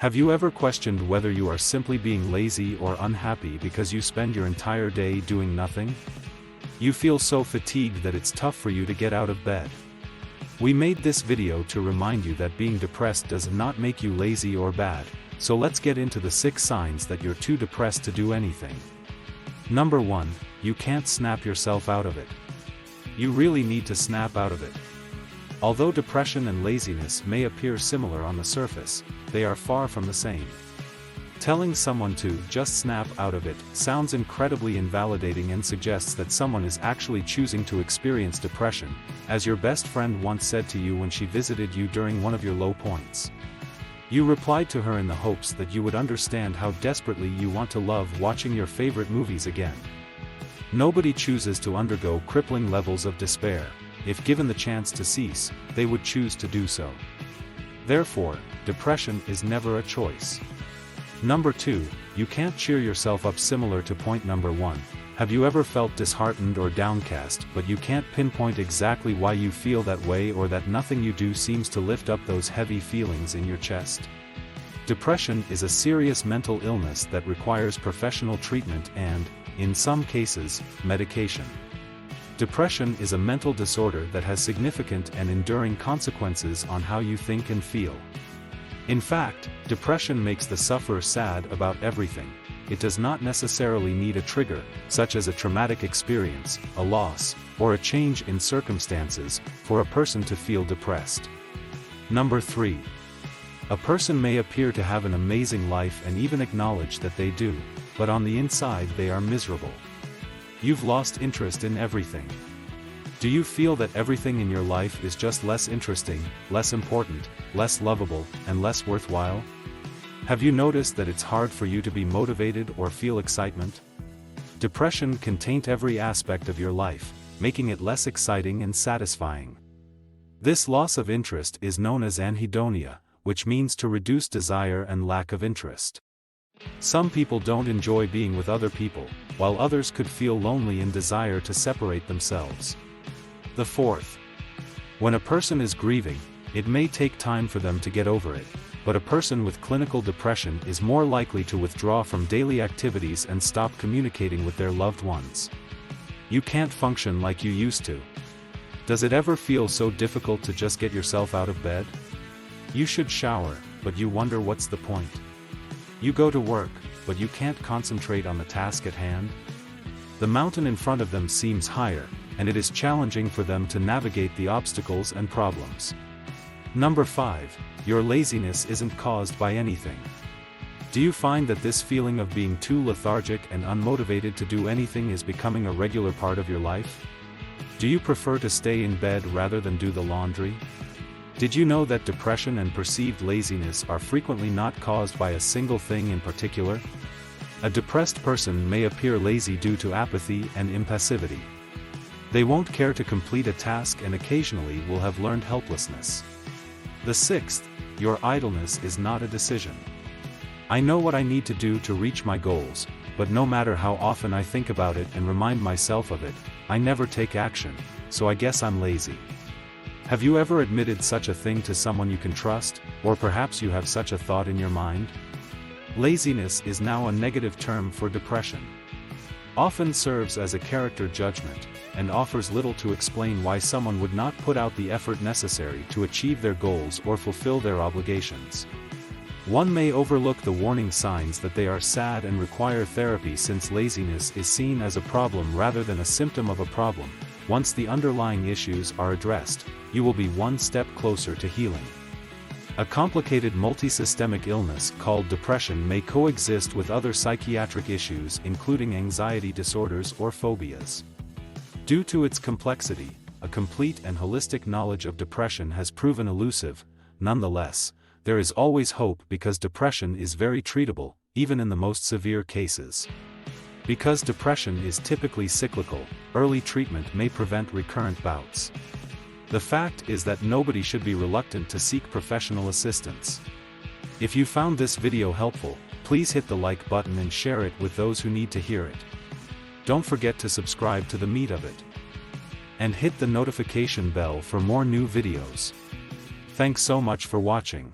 Have you ever questioned whether you are simply being lazy or unhappy because you spend your entire day doing nothing? You feel so fatigued that it's tough for you to get out of bed. We made this video to remind you that being depressed does not make you lazy or bad, so let's get into the 6 signs that you're too depressed to do anything. Number 1, you can't snap yourself out of it. You really need to snap out of it. Although depression and laziness may appear similar on the surface, they are far from the same. Telling someone to just snap out of it sounds incredibly invalidating and suggests that someone is actually choosing to experience depression, as your best friend once said to you when she visited you during one of your low points. You replied to her in the hopes that you would understand how desperately you want to love watching your favorite movies again. Nobody chooses to undergo crippling levels of despair. If given the chance to cease, they would choose to do so. Therefore, depression is never a choice. Number 2, you can't cheer yourself up. Similar to point number 1, have you ever felt disheartened or downcast but you can't pinpoint exactly why you feel that way, or that nothing you do seems to lift up those heavy feelings in your chest? Depression is a serious mental illness that requires professional treatment and, in some cases, medication. Depression is a mental disorder that has significant and enduring consequences on how you think and feel. In fact, depression makes the sufferer sad about everything. It does not necessarily need a trigger, such as a traumatic experience, a loss, or a change in circumstances, for a person to feel depressed. Number 3. A person may appear to have an amazing life and even acknowledge that they do, but on the inside they are miserable. You've lost interest in everything. Do you feel that everything in your life is just less interesting, less important, less lovable, and less worthwhile? Have you noticed that it's hard for you to be motivated or feel excitement? Depression can taint every aspect of your life, making it less exciting and satisfying. This loss of interest is known as anhedonia, which means to reduce desire and lack of interest. Some people don't enjoy being with other people, while others could feel lonely and desire to separate themselves. The 4th. When a person is grieving, it may take time for them to get over it, but a person with clinical depression is more likely to withdraw from daily activities and stop communicating with their loved ones. You can't function like you used to. Does it ever feel so difficult to just get yourself out of bed? You should shower, but you wonder what's the point. You go to work, but you can't concentrate on the task at hand. The mountain in front of them seems higher, and it is challenging for them to navigate the obstacles and problems. Number 5, your laziness isn't caused by anything. Do you find that this feeling of being too lethargic and unmotivated to do anything is becoming a regular part of your life? Do you prefer to stay in bed rather than do the laundry? Did you know that depression and perceived laziness are frequently not caused by a single thing in particular? A depressed person may appear lazy due to apathy and impassivity. They won't care to complete a task and occasionally will have learned helplessness. The 6th, your idleness is not a decision. I know what I need to do to reach my goals, but no matter how often I think about it and remind myself of it, I never take action, so I guess I'm lazy. Have you ever admitted such a thing to someone you can trust, or perhaps you have such a thought in your mind? Laziness is now a negative term for depression. Often serves as a character judgment, and offers little to explain why someone would not put out the effort necessary to achieve their goals or fulfill their obligations. One may overlook the warning signs that they are sad and require therapy, since laziness is seen as a problem rather than a symptom of a problem. Once the underlying issues are addressed, you will be one step closer to healing. A complicated multisystemic illness called depression may coexist with other psychiatric issues, including anxiety disorders or phobias. Due to its complexity, a complete and holistic knowledge of depression has proven elusive. Nonetheless, there is always hope, because depression is very treatable, even in the most severe cases. Because depression is typically cyclical, early treatment may prevent recurrent bouts. The fact is that nobody should be reluctant to seek professional assistance. If you found this video helpful, please hit the like button and share it with those who need to hear it. Don't forget to subscribe to the meat of it. And hit the notification bell for more new videos. Thanks so much for watching.